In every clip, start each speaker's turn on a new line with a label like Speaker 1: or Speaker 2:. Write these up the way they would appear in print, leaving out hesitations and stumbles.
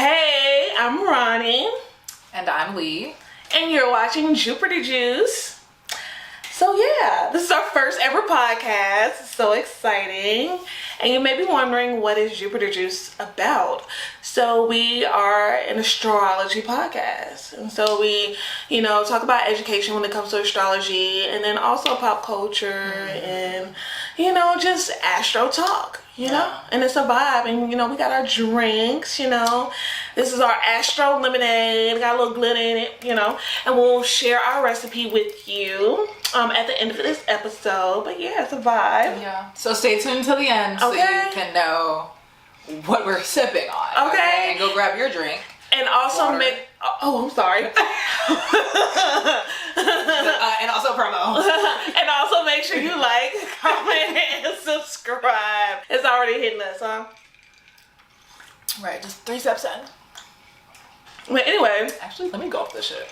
Speaker 1: Hey, I'm Rhonnie.
Speaker 2: And I'm Lei.
Speaker 1: And you're watching Jupiter Juice. So yeah, this is our first ever podcast. It's so exciting. And you may be wondering, what is Jupiter Juice about? So we are an astrology podcast. And so we, talk about education when it comes to astrology, and then also pop culture and, just astro talk. And it's a vibe, and we got our drinks, this is our astro lemonade, got a little glitter in it, and we'll share our recipe with you at the end of this episode. But yeah, it's a vibe.
Speaker 2: Yeah, so stay tuned till the end so you can know what we're sipping on. Okay, and go grab your drink.
Speaker 1: And also I'm sorry.
Speaker 2: And also promo.
Speaker 1: And also make sure you like, comment, and subscribe. It's already hitting us, huh?
Speaker 2: Right, just 3 steps in.
Speaker 1: But anyway.
Speaker 2: Actually, let me go off this shit.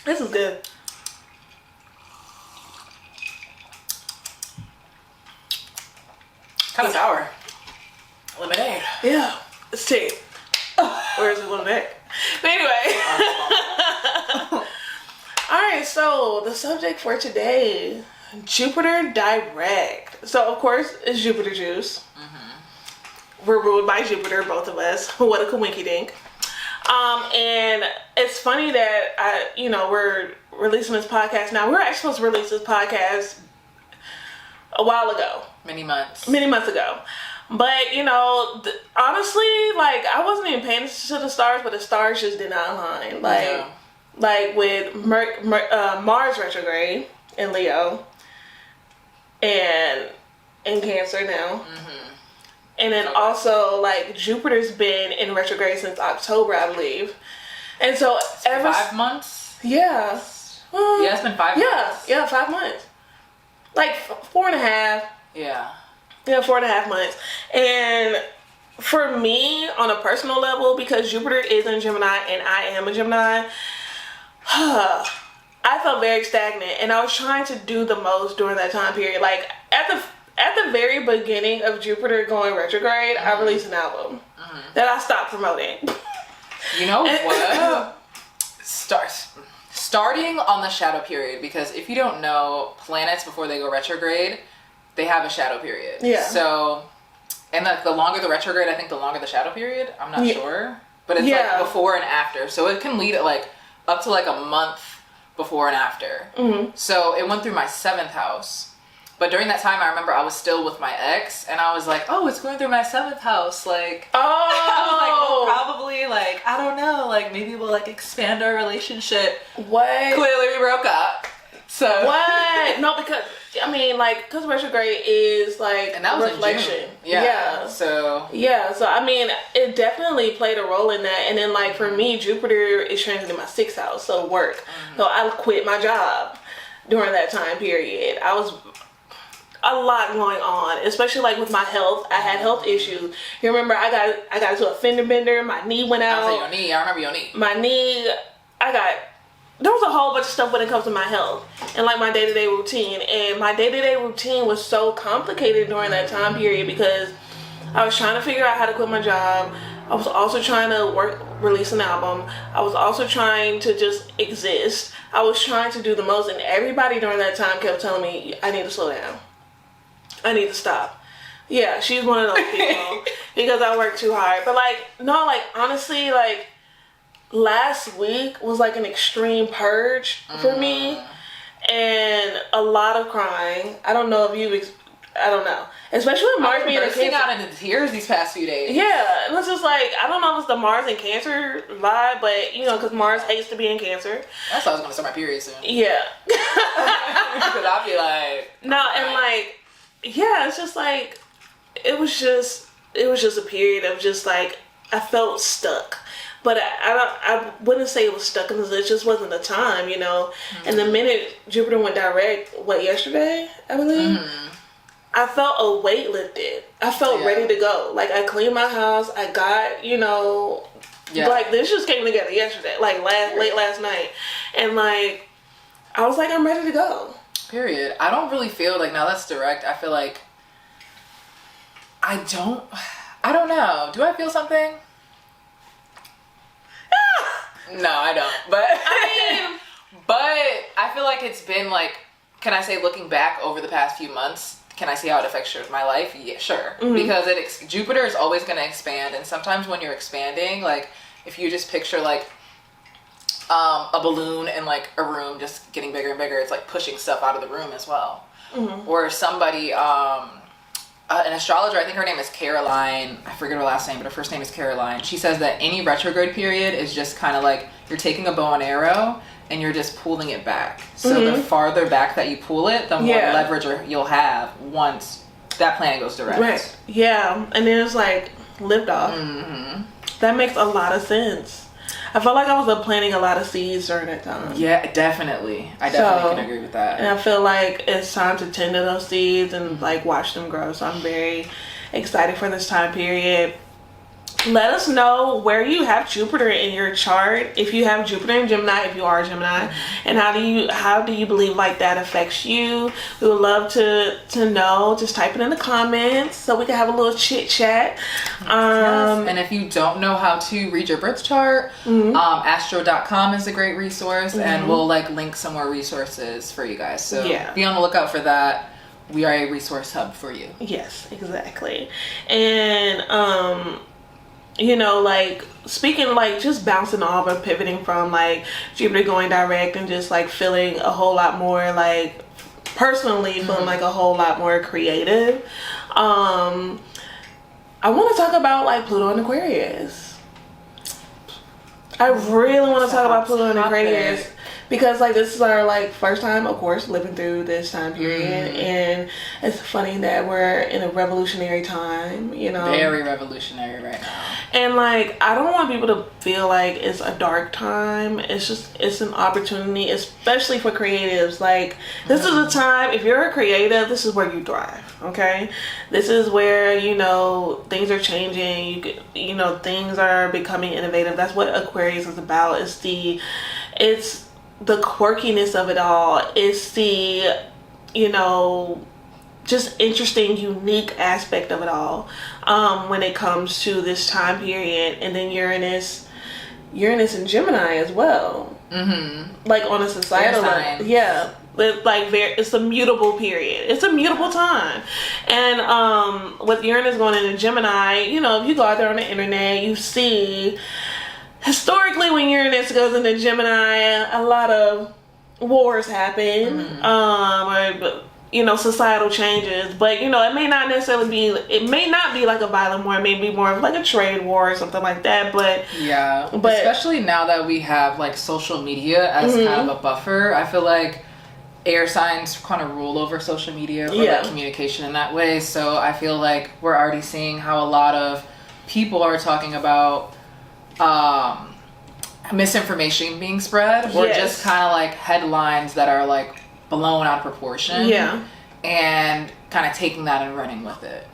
Speaker 1: This is good.
Speaker 2: Kind of sour. Lemonade.
Speaker 1: Yeah. It's tea. Where's the lemonade? But anyway. Alright, so the subject for today, Jupiter direct. So of course it's Jupiter Juice. We're ruled by Jupiter, both of us. What a coinky dink. And it's funny that we're releasing this podcast now. We were actually supposed to release this podcast a while ago. Many months ago. But, honestly, I wasn't even paying attention to the stars, but the stars just did not align. Like with Mars retrograde in Leo and in Cancer now. And then also, Jupiter's been in retrograde since October, I believe. And so ever
Speaker 2: 5 months?
Speaker 1: Yeah.
Speaker 2: Yeah, it's been 5 months.
Speaker 1: Yeah, 5 months. 4.5.
Speaker 2: Yeah.
Speaker 1: Yeah, 4.5 months. And for me, on a personal level, because Jupiter is in Gemini and I am a Gemini, I felt very stagnant, and I was trying to do the most during that time period. At the very beginning of Jupiter going retrograde, I released an album that I stopped promoting.
Speaker 2: You know what? Starting on the shadow period, because if you don't know, planets before they go retrograde, they have a shadow period. Yeah. So, and the longer the retrograde, I think the longer the shadow period. I'm not sure, but it's before and after. So it can lead at up to a month before and after. So it went through my 7th house. But during that time, I remember I was still with my ex, and I was like, "Oh, it's going through my 7th house." I was probably I don't know, maybe we'll expand our relationship. What? Clearly, we broke up. So
Speaker 1: what? No, because because retrograde is
Speaker 2: and that was reflection. In June. Yeah. So it definitely played a role in that. And then for me, Jupiter is transiting my 6th house, so work.
Speaker 1: So I quit my job during that time period. I was a lot going on, especially with my health. I had health issues. You remember I got into a fender bender. My knee went out.
Speaker 2: I was your knee. I remember your knee.
Speaker 1: My knee. There was a whole bunch of stuff when it comes to my health and my day-to-day routine. And my day-to-day routine was so complicated during that time period because I was trying to figure out how to quit my job. I was also trying to release an album. I was also trying to just exist. I was trying to do the most, and everybody during that time kept telling me, I need to slow down. I need to stop. Yeah, she's one of those people because I work too hard. But honestly, last week was an extreme purge for me, and a lot of crying. I don't know if I don't know. Especially with Mars being in Cancer.
Speaker 2: Out into tears these past few days.
Speaker 1: Yeah, it was just I don't know if it's the Mars and Cancer vibe, but because Mars hates to be in Cancer.
Speaker 2: That's why I was gonna start my period soon.
Speaker 1: Yeah.
Speaker 2: Because I'll be
Speaker 1: no, and yeah, it's just it was just a period of just I felt stuck. But I wouldn't say it was stuck because it just wasn't the time, And the minute Jupiter went direct, yesterday, I believe, I felt a weight lifted. I felt ready to go. I cleaned my house. I got, this just came together yesterday, late last night. And I was I'm ready to go.
Speaker 2: Period. I don't really feel now that's direct. I feel I I don't know. Do I feel something? No, I don't. But I mean, but I feel like it's been like, can I say looking back over the past few months, can I see how it affects my life? Yeah, sure. Because Jupiter is always going to expand, and sometimes when you're expanding, like if you just picture like a balloon in like a room just getting bigger and bigger, it's like pushing stuff out of the room as well. Or somebody, an astrologer, I think her name is Caroline, I forget her last name, but her first name is Caroline. She says that any retrograde period is just kind of like you're taking a bow and arrow and you're just pulling it back. So the farther back that you pull it, the more leverage you'll have once that planet goes direct.
Speaker 1: Right. Yeah. And then it's like lift off. That makes a lot of sense. I felt like I was planting a lot of seeds during that time.
Speaker 2: Yeah, definitely. I definitely can agree with that.
Speaker 1: And I feel like it's time to tend to those seeds and like watch them grow. So I'm very excited for this time period. Let us know where you have Jupiter in your chart. If you have Jupiter in Gemini, if you are a Gemini, and how do you believe like that affects you? We would love to know. Just type it in the comments so we can have a little chit chat.
Speaker 2: Yes. And if you don't know how to read your birth chart, astro.com is a great resource, and we'll like link some more resources for you guys. So be on the lookout for that. We are a resource hub for you.
Speaker 1: Yes, exactly. And you know, like speaking, like just bouncing off and pivoting from like Jupiter going direct and just like feeling a whole lot more like personally feeling like a whole lot more creative. I want to talk about like Pluto and Aquarius. I really want to talk about Pluto and Aquarius because like this is our like first time, of course, living through this time period, and it's funny that we're in a revolutionary time, you know,
Speaker 2: very revolutionary right now.
Speaker 1: And like I don't want people to feel like it's a dark time. It's an opportunity, especially for creatives. Like this is a time, if you're a creative, this is where you thrive. Okay, this is where, you know, things are changing. You know, things are becoming innovative. That's what Aquarius is about. It's the quirkiness of it all. It's the, you know, just interesting, unique aspect of it all when it comes to this time period. And then Uranus and Gemini as well. Like on a societal level. Yeah. Like it's a mutable period. It's a mutable time. And with Uranus going into Gemini, you know, if you go out there on the internet, you see historically when Uranus goes into Gemini, a lot of wars happen. Or, you know, societal changes, but you know, it may not be like a violent war. It may be more of like a trade war or something like that. But
Speaker 2: especially now that we have like social media as kind of a buffer, I feel like air signs kind of rule over social media for like communication in that way. So I feel like we're already seeing how a lot of people are talking about misinformation being spread, or just kind of like headlines that are like blown out of proportion, and kind of taking that and running with it.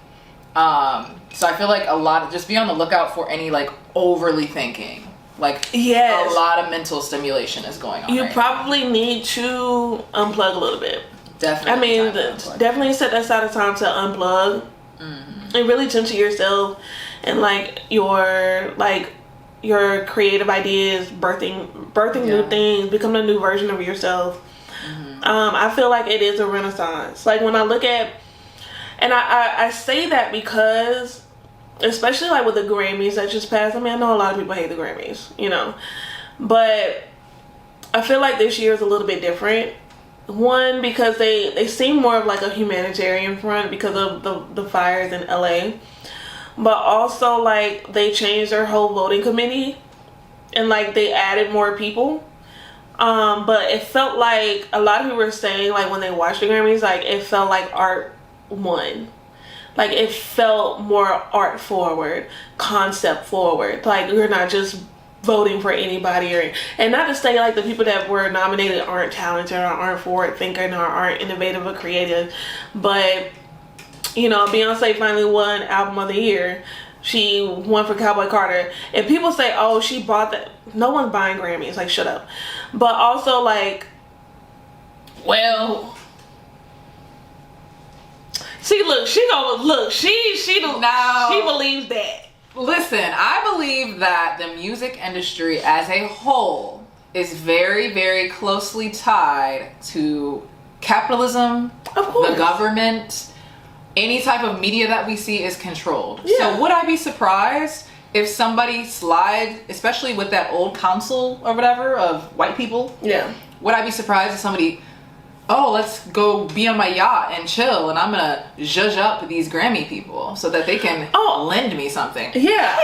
Speaker 2: So I feel like a lot of, just be on the lookout for any like overly thinking, like a lot of mental stimulation is going on.
Speaker 1: You probably need to unplug a little bit.
Speaker 2: Definitely.
Speaker 1: I mean, definitely set aside a time to unplug and really tend to yourself and like your creative ideas, birthing new things, becoming a new version of yourself. I feel like it is a renaissance. Like when I look at, and I say that because, especially like with the Grammys that just passed, I mean, I know a lot of people hate the Grammys, you know, but I feel like this year is a little bit different. One, because they seem more of like a humanitarian front because of the fires in LA, but also like they changed their whole voting committee and like they added more people. But it felt like a lot of people were saying like when they watched the Grammys, like it felt like art won. Like it felt more art forward, concept forward. Like we're not just voting for anybody, and not to say like the people that were nominated aren't talented or aren't forward thinking or aren't innovative or creative, but you know, Beyonce finally won Album of the Year. She won for Cowboy Carter. And people say, oh, she bought that. No one's buying Grammys. Like, shut up. But also, like, well, See, look, she gonna look. She believes that.
Speaker 2: Listen, I believe that the music industry as a whole is very, very closely tied to capitalism, the government. Any type of media that we see is controlled. Yeah. So would I be surprised if somebody slides, especially with that old council or whatever of white people?
Speaker 1: Yeah.
Speaker 2: Would I be surprised if somebody, let's go be on my yacht and chill, and I'm gonna zhuzh up these Grammy people so that they can lend me something?
Speaker 1: Yeah,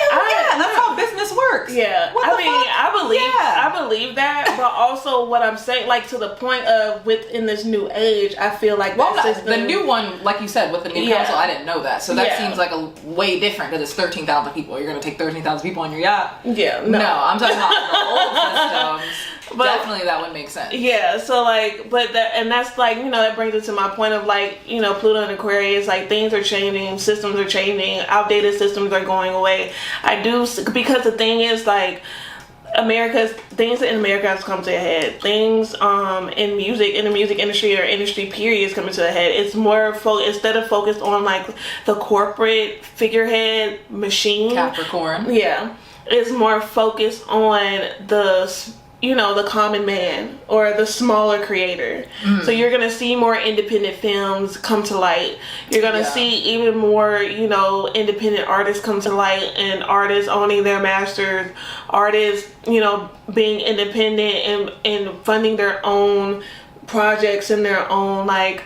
Speaker 2: that's how business works.
Speaker 1: Yeah, I believe that, but also what I'm saying, like to the point of within this new age, I feel like
Speaker 2: the new one, like you said, with the new council, I didn't know that, so that seems like a way different because it's 13,000 people. You're gonna take 13,000 people on your yacht?
Speaker 1: Yeah,
Speaker 2: no, I'm talking about the old systems. But definitely that would make sense.
Speaker 1: Yeah, so like, and that's like, that brings it to my point of like, Pluto and Aquarius, like things are changing, systems are changing, outdated systems are going away. Because the thing is like, things in America has come to a head. Things in the music industry or industry period is coming to a head. It's more instead of focused on like the corporate figurehead machine.
Speaker 2: Capricorn.
Speaker 1: Yeah. It's more focused on the common man or the smaller creator. So you're gonna see more independent films come to light. You're gonna see even more, independent artists come to light, and artists owning their masters, artists, being independent and funding their own projects and their own like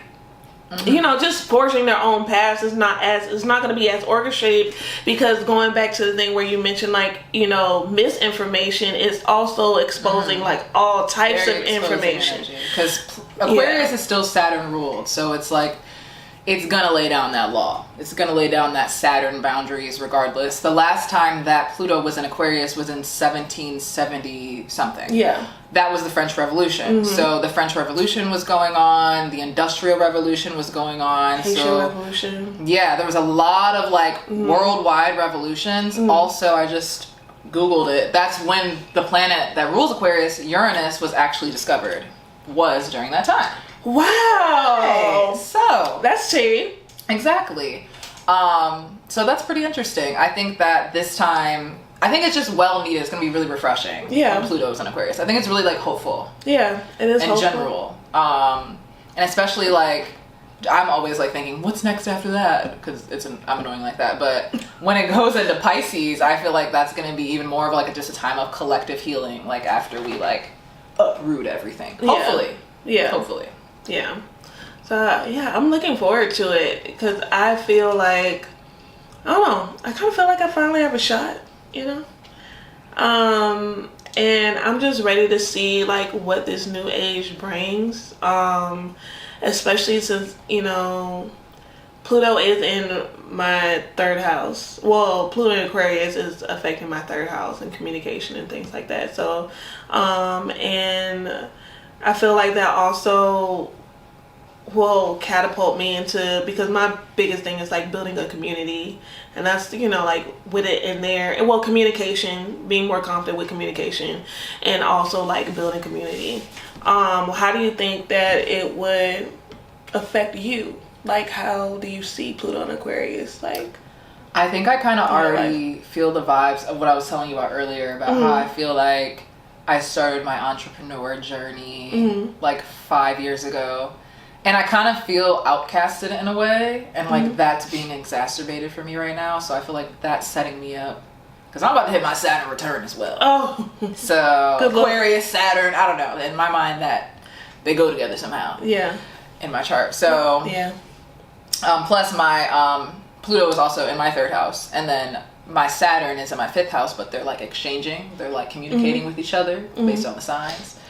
Speaker 1: just forging their own paths. It's not going to be as orchestrated, because going back to the thing where you mentioned like misinformation is also exposing like all types of information,
Speaker 2: because Aquarius is still Saturn ruled, so it's like it's gonna lay down that law. It's gonna lay down that Saturn boundaries regardless. The last time that Pluto was in Aquarius was in 1770 something.
Speaker 1: Yeah.
Speaker 2: That was the French Revolution. So the French Revolution was going on, the Industrial Revolution was going on.
Speaker 1: Haitian Revolution.
Speaker 2: Yeah, there was a lot of like worldwide revolutions. Also, I just Googled it. That's when the planet that rules Aquarius, Uranus, was actually discovered. Was during that time.
Speaker 1: Wow.
Speaker 2: Okay, so
Speaker 1: that's tea.
Speaker 2: Exactly. So that's pretty interesting. I think that this time, I think it's just well needed. It's going to be really refreshing.
Speaker 1: Yeah.
Speaker 2: When Pluto's in Aquarius. I think it's really like hopeful.
Speaker 1: Yeah, it is.
Speaker 2: In general, and especially like I'm always like thinking, what's next after that? Because I'm annoying like that. But when it goes into Pisces, I feel like that's going to be even more of like just a time of collective healing. Like after we like uproot everything. Hopefully.
Speaker 1: Yeah.
Speaker 2: Hopefully.
Speaker 1: Yeah. So I'm looking forward to it, because I feel like, I don't know, I kind of feel like I finally have a shot, and I'm just ready to see like what this new age brings, especially since Pluto is in my third house. Well, Pluto in Aquarius is affecting my third house and communication and things like that. So and I feel like that also will catapult me into, because my biggest thing is like building a community, and that's like with it in there, and communication, being more confident with communication, and also like building community. How do you think that it would affect you? Like, how do you see Pluto and Aquarius? Like,
Speaker 2: I think I kind of already feel the vibes of what I was telling you about earlier, about how I feel like I started my entrepreneur journey like 5 years ago, and I kind of feel outcasted in a way, and like that's being exacerbated for me right now. So I feel like that's setting me up, because I'm about to hit my Saturn return as well.
Speaker 1: Oh,
Speaker 2: so Aquarius, Saturn, I don't know, in my mind that they go together somehow.
Speaker 1: Yeah.
Speaker 2: In my chart. So
Speaker 1: yeah.
Speaker 2: Plus my Pluto is also in my third house, and then my Saturn is in my fifth house, but they're like exchanging, they're like communicating with each other based on the signs.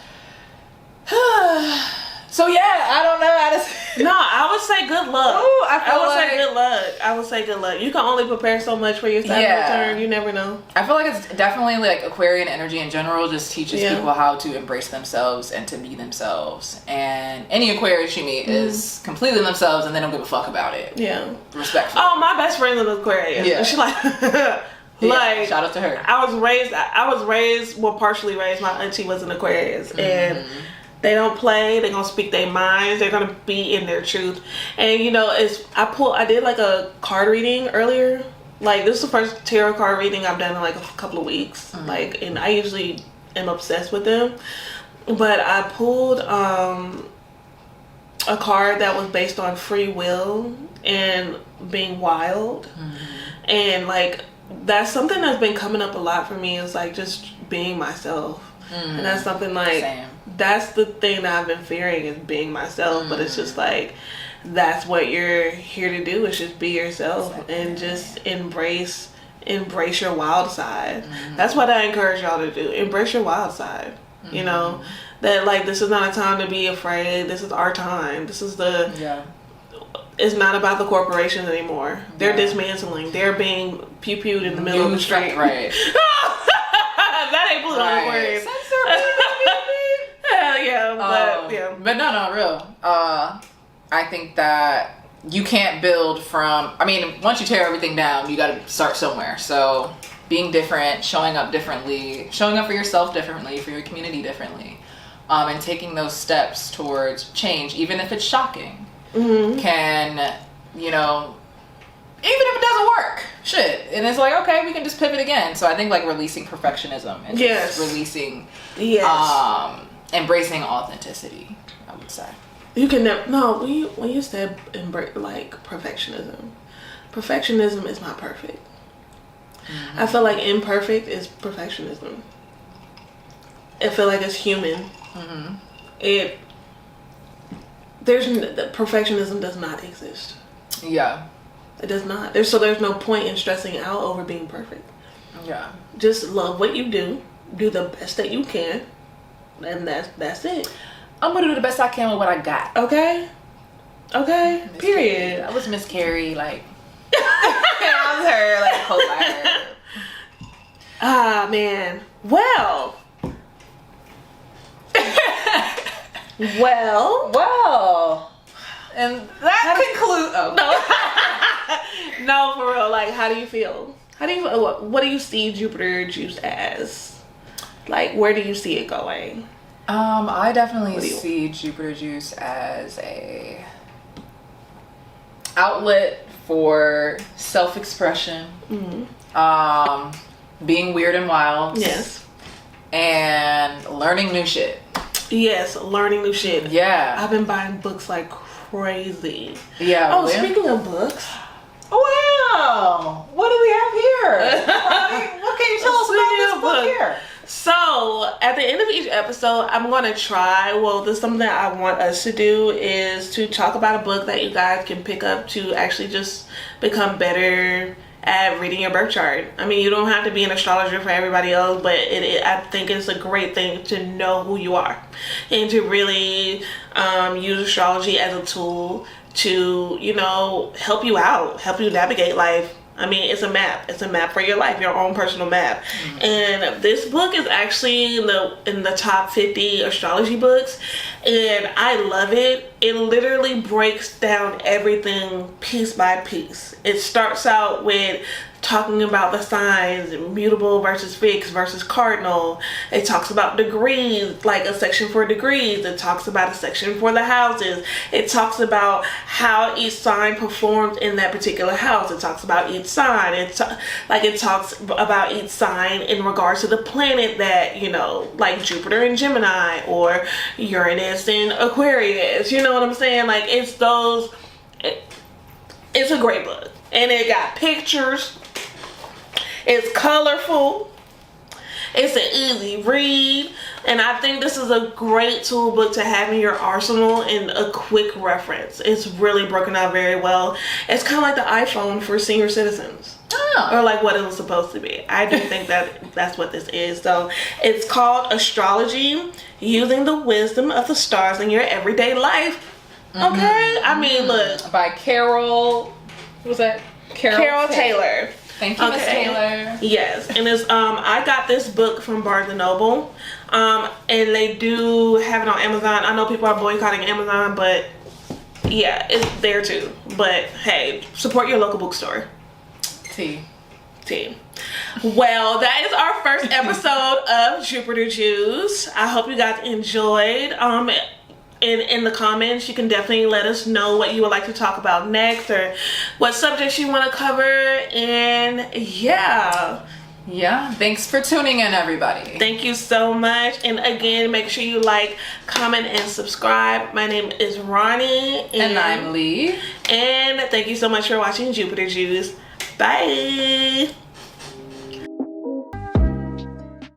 Speaker 2: So yeah, I don't know how to say.
Speaker 1: No, I would say good luck.
Speaker 2: Ooh,
Speaker 1: I would say good luck. You can only prepare so much for your Saturn return. You never know.
Speaker 2: I feel like it's definitely like Aquarian energy in general just teaches people how to embrace themselves and to be themselves. And any Aquarius you meet is completely themselves, and they don't give a fuck about it.
Speaker 1: Yeah.
Speaker 2: Respectfully.
Speaker 1: Oh, my best friend's an Aquarius. Yeah. And she's like, like,
Speaker 2: shout out to her.
Speaker 1: I was raised, well, partially raised. My auntie was an Aquarius, and They don't play. They're gonna speak their minds. They're gonna be in their truth. And you know, I did like a card reading earlier. Like, this is the first tarot card reading I've done in like a couple of weeks. Like, and I usually am obsessed with them. But I pulled a card that was based on free will and being wild. And like, that's something that's been coming up a lot for me, is like just being myself. And that's something like,
Speaker 2: Same.
Speaker 1: That's the thing that I've been fearing, is being myself. But it's just like, that's what you're here to do, is just be yourself. And just embrace your wild side. That's what I encourage y'all to do. Embrace your wild side. You know, that like, this is not a time to be afraid. This is our time. This is it's not about the corporations anymore. They're dismantling. They're being pew-pewed in the middle of the street.
Speaker 2: Right.
Speaker 1: That ain't Pluto Aquarius. Hell yeah,
Speaker 2: But no, real. I think that you can't build from, I mean, once you tear everything down, you got to start somewhere. So being different, showing up differently, showing up for yourself differently, for your community differently, and taking those steps towards change, even if it's shocking, can, you know, even if it doesn't work, shit. And it's like, okay, we can just pivot again. So I think like releasing perfectionism and just releasing, embracing authenticity, I would say.
Speaker 1: You can never, no, when you said embrace, like, perfectionism is not perfect. I feel like imperfect is perfectionism. I feel like it's human. Perfectionism does not exist. Yeah. It does not. There's no point in stressing out over being perfect. Yeah. Just love what you do the best that you can, and that's it.
Speaker 2: I'm gonna do the best I can with what I got.
Speaker 1: Okay. Period.
Speaker 2: I was Miss Carrie, like I was her, like hope I heard.
Speaker 1: Ah, man. Well.
Speaker 2: And that concludes. Oh
Speaker 1: no. No, for real. Like, how do you feel? What do you see Jupiter juice as? Like, where do you see it going?
Speaker 2: I definitely see Jupiter juice as a outlet for self-expression, being weird and wild. Yes. And learning new shit.
Speaker 1: Yes, learning new shit.
Speaker 2: Yeah.
Speaker 1: I've been buying books like crazy.
Speaker 2: Yeah.
Speaker 1: Oh, really? Speaking of books.
Speaker 2: Wow. What do we have here? What can you tell us about this book here?
Speaker 1: So, at the end of each episode, I'm going to try, this is something that I want us to do, is to talk about a book that you guys can pick up to actually just become better at reading your birth chart. I mean, you don't have to be an astrologer for everybody else, but I think it's a great thing to know who you are and to really use astrology as a tool to, you know, help you out, help you navigate life. I mean, it's a map. It's a map for your life, your own personal map. And this book is actually in the top 50 astrology books, and I love it. It literally breaks down everything piece by piece. It starts out with talking about the signs, mutable versus fixed versus cardinal. It talks about degrees, like a section for degrees. It talks about a section for the houses. It talks about how each sign performs in that particular house. It talks about each sign. It talks about each sign in regards to the planet that, you know, like Jupiter and Gemini or Uranus and Aquarius. You know what I'm saying? Like, it's a great book. And it got pictures. It's colorful. It's an easy read. And I think this is a great tool book to have in your arsenal and a quick reference. It's really broken out very well. It's kind of like the iPhone for senior citizens. Or like what it was supposed to be. I do think that's what this is. So it's called Astrology, Using the Wisdom of the Stars in Your Everyday Life. Okay? I mean, look.
Speaker 2: By Carol, what was that?
Speaker 1: Carol Taylor.
Speaker 2: Thank you, Miss Taylor.
Speaker 1: Yes, and it's I got this book from Barnes & Noble, and they do have it on Amazon. I know people are boycotting Amazon, but yeah, it's there too. But hey, support your local bookstore.
Speaker 2: T.
Speaker 1: Well, that is our first episode of Jupiter Juice. I hope you guys enjoyed. In the comments, you can definitely let us know what you would like to talk about next or what subjects you want to cover. And yeah.
Speaker 2: Yeah, thanks for tuning in, everybody.
Speaker 1: Thank you so much. And again, make sure you like, comment, and subscribe. My name is Rhonnie.
Speaker 2: And I'm Lei.
Speaker 1: And thank you so much for watching Jupiter Juice. Bye.